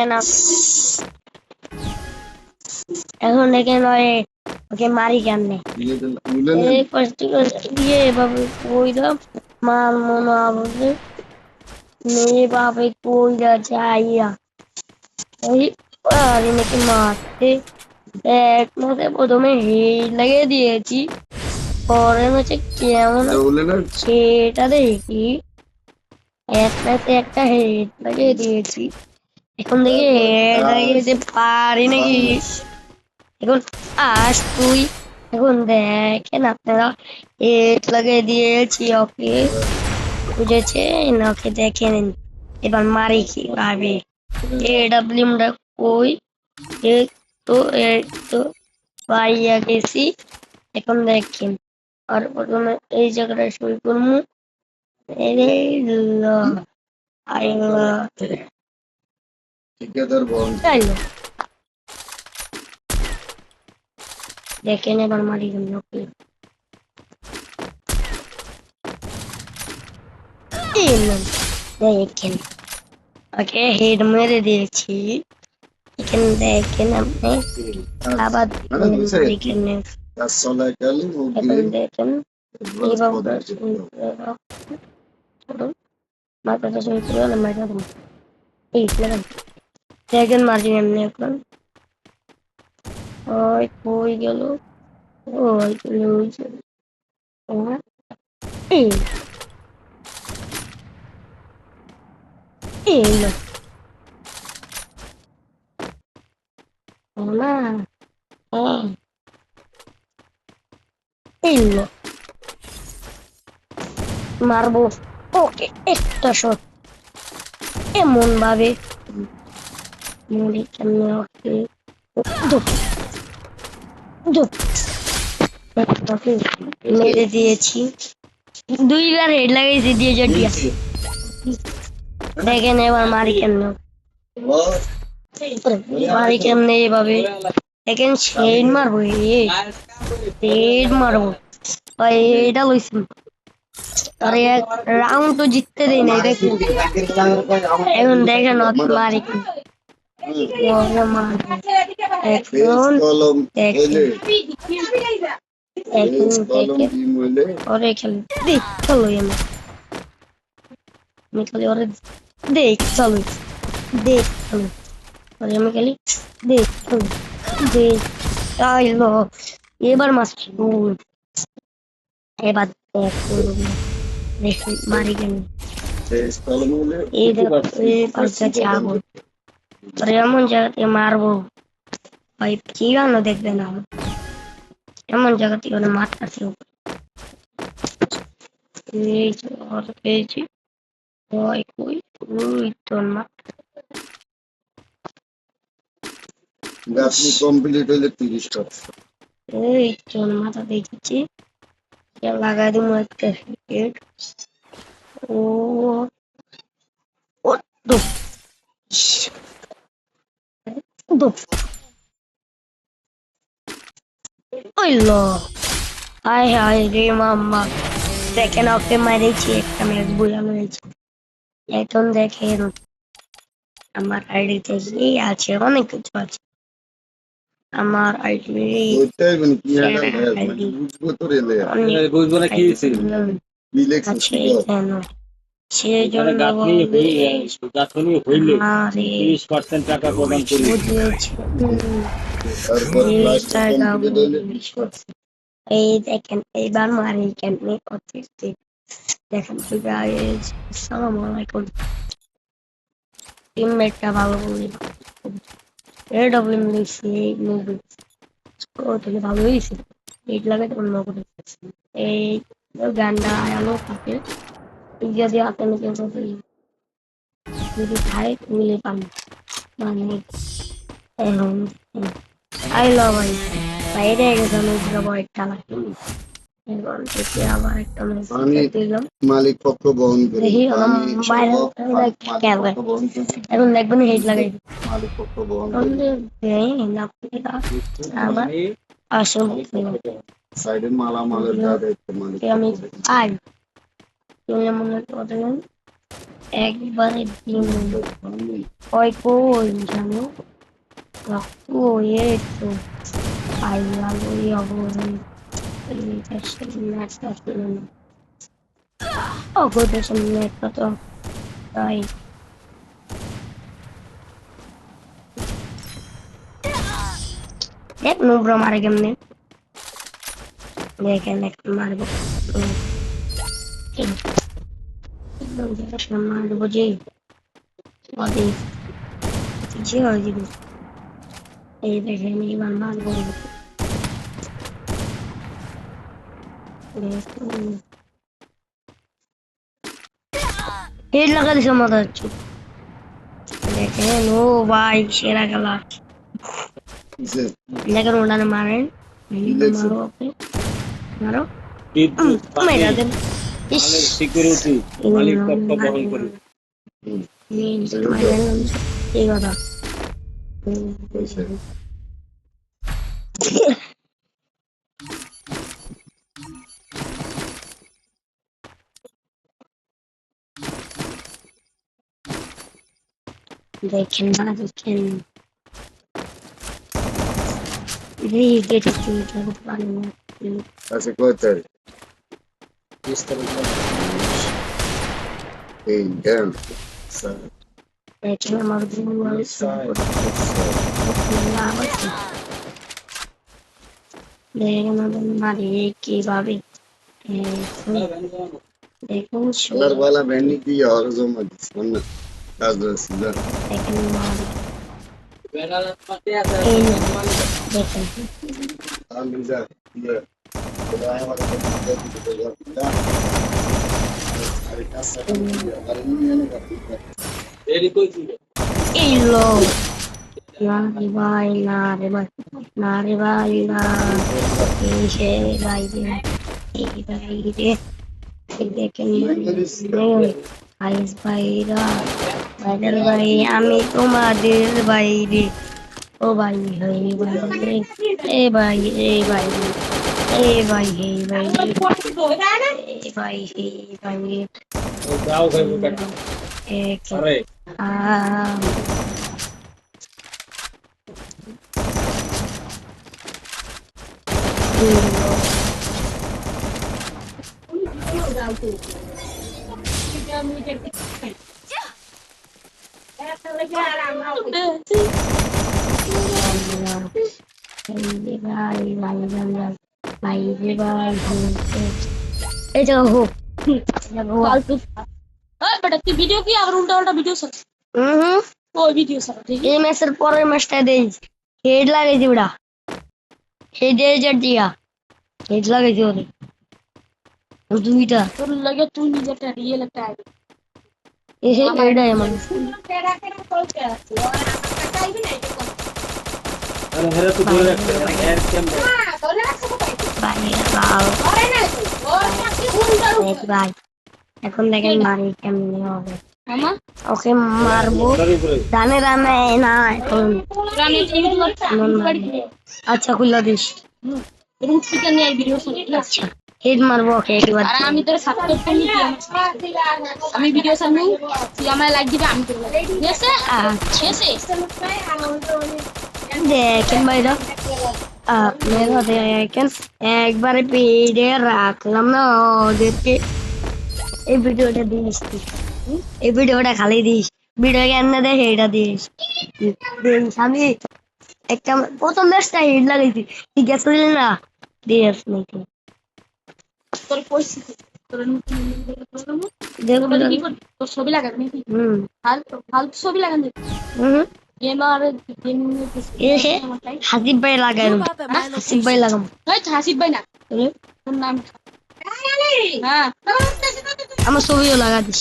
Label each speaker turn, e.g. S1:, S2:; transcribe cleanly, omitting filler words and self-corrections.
S1: না এখন দেখেন ওকে মারি কেমনে এই ফার্স্ট দিয়ে এভাবে কইরা মার মনে হবে মেয়ে বাপে কইরা যাইয়া এই আরে নাকি মারতে এক মাসে প্রথমে হেড লাগিয়ে দিয়েছি পরে হচ্ছে কেমন সেটা দেখি এক ম্যাচে একটা হেড লাগিয়ে দিয়েছি এখন দেখি হেড লাগিয়ে দিতে পারি নাকি এখন তুই এখন দেখেন আপনারা হেড লাগিয়ে দিয়েছি ওকে বুঝেছে ওকে দেখে নিন এবার মারি কি ভাবে এডব্লিউমটা কই এই তো পাইয়া গেছি এখন দেখেন আর প্রথমে এই জায়গাটা শুরু করবো দেখেন এবার মারি ওকে দেখেন ওকে হেড মেরে দিয়েছি এখানে দেখেন আপনি আবার দেখেন দেখেন মাথাটা শুরু করে মাথা এই দেখেন মারি এমনি এখন ওই কই গেল ওই চলে হয়েছে এই এই না না এই মারবো ওকে একটা শট এমন ভাবে মেরে দিয়েছি দুইবার হেড লাগাইছি দিয়ে জটিয়া দেখেন এবার মারি কেমন মারি কেমনে এভাবে দেখেন শেড মারবো শেড মারবো এটা লইছি আরে এক রাউন্ড তো জিততে দেই নাই দেখেন এখন দেখেন ওকে মারি ওরে খেলি দেখ চলো আমি খালি ওরে দেখ চলো দেখ চলো ওরে আমি খালি দেখ চলো দেখ চাইলো এবার মাছ এবার দেখি মারি কেন এই দেখছে আগুন তোরে এমন জায়গাতে মারবো ভাই কি গান দেখবে না এমন জায়গাতে ওরা মারতেছে পেয়েছি ওই কই ওই তোর মা
S2: আপনি কমপ্লিট হইলে 30 টাকা
S1: এই তোর মাথা দেখেছি লাগাই দিব একটা হেড ও ও দুপ দুপ ওইলো হায় হায় রে মাম্মা দেখেন ওকে মারেছি একটা ম্যাচ বইয়া মেরেছি এখন দেখেন আমার আইডিতে কি আছে অনেক কিছু আছে আমার আইডি কেন সেজন্য এই দেখেন এইবার মারি কেমনি করতেছি দেখেন আসসালামু আলাইকুম টিমমেটটা ভালো বলি এডব্লিউ লিখছি মুভি ও থেকে ভালো হয়েছে এইট লাগাইতে অন্য করে এই গান্ডা আলো থাকে যদি হাতে নিতে যদি খাই মিলে পান মানে এখন আইলো ভাই বাইরে গেছে আমি বয় খেলা এখন থেকে আবার একটা দিলাম
S2: মালিক পক্ষ বহন করে
S1: এখন দেখবেন হেড লাগাই
S2: মালিক পক্ষ বহন করে
S1: আবার আসল
S2: সাইডের মালামালের যা দায়িত্ব মালিক
S1: আমি আই মনে করেন একবারে Oi, coi, জানো oi, esto. Ay, algo y aburre. Oh, good, there's some net, but ay. দেখ নুব্রো মারে কেমনে দেখেন একটা মারবো মারবো যে অদে যে হয় যে এই দেখেন এবার মারবো হেড লাগা দিছে মজা হচ্ছে দেখেন ও ভাই সেরা খেলা
S2: যে
S1: দেখেন ওনারে মারেন মারো ওকে মারো মেরা দেন
S3: সিকিউরিটি মালিক পক্ষ বহন করবে।
S1: এই কথা
S2: কইছে
S1: দেখেন না দেখেন এই গেটে চলে যাবো পারি না
S2: আছে কয়টার এই ড্যাম
S1: দেখেন আমার বউ দেখেন আমাদের মারে কিভাবে দেখুন
S2: কালার वाला ভেন্ডি দিয়ে আর জমা দিছ না কাজ আছে যা
S1: দেখেন মারে দেখেন
S2: আমি যা দিয়ে তোরা আমার কাছে যা আরে কাছে আরে নিয়ে নে
S3: এরি কইছি
S1: এই লো না রে ভাই না রে ভাই না রে ভাই না এই সে ভাই রে এই ভাই রে এই দেখেন আইস ভাইরা ভাইদের ভাই আমি তোমাদের বাইরে ও ভাই হই ভাই রে এ ভাই এ ভাই এ ভাই হে ভাই এ ভাই হে ভাই
S3: দাও খাইবো কাটা
S1: এক
S3: আরে
S1: আ এই যে হোক
S4: फालतू बेटा की वीडियो की और उल्टा उल्टा वीडियो सर कोई वीडियो सर ठीक है
S1: এই ম্যাচের পরের ম্যাচটা দেই হেড লাগাইছি ওটা হেড এজেট দিয়া হেড লাগাইছি ওরে দুইটা
S4: तो लगे तू नीचे टा ये लगता है
S1: এই হেড এমন
S3: আরে হেরে তো ধরে রাখতে মানে এর কেমন
S1: ভাই এখন দেখেন মারি কেমনি হবে
S4: मामा
S1: ওকে মারবো
S3: ধরে ধরে
S1: রানে রানে না এখন
S4: रानी टीवी
S1: আচ্ছা খুললা দিস
S4: रूट स्पीकर नहीं आई वीडियो सुन
S1: আচ্ছা হেড মারবো ওকে একবার
S4: আর আমি তোর সাবস্ক্রাইব করি আমি ভিডিও সামনে তুই আমায় লাইক দিবি আমি তোর ঠিক আছে ঠিক আছে
S1: দেখেন ভাইরা আপনারা দেখেন একবারে পেডে রাখলাম না ওদেরকে এই ভিডিওটা দিস তুই। এই ভিডিওটা খালি দিস ভিডিও কেন দেখে এটা দিস দিস আমি একটা প্রথম ম্যাচটা হিট লাগাইছি ঠিক আছে না দিস নাকি
S4: তোর পরিস্থিতি তোর
S1: দেখুন
S4: কি করবি তোর ছবি লাগাবি নাকি
S1: হুম
S4: ফালতু ফালতু ছবি লাগান
S1: হুম
S4: গেমার গেম
S1: এ হাসিব ভাই লাগাই হাসিব ভাই লাগাম
S4: হাসিব ভাই না তোর নাম হ্যাঁ
S1: আমার ছবিও লাগা দিস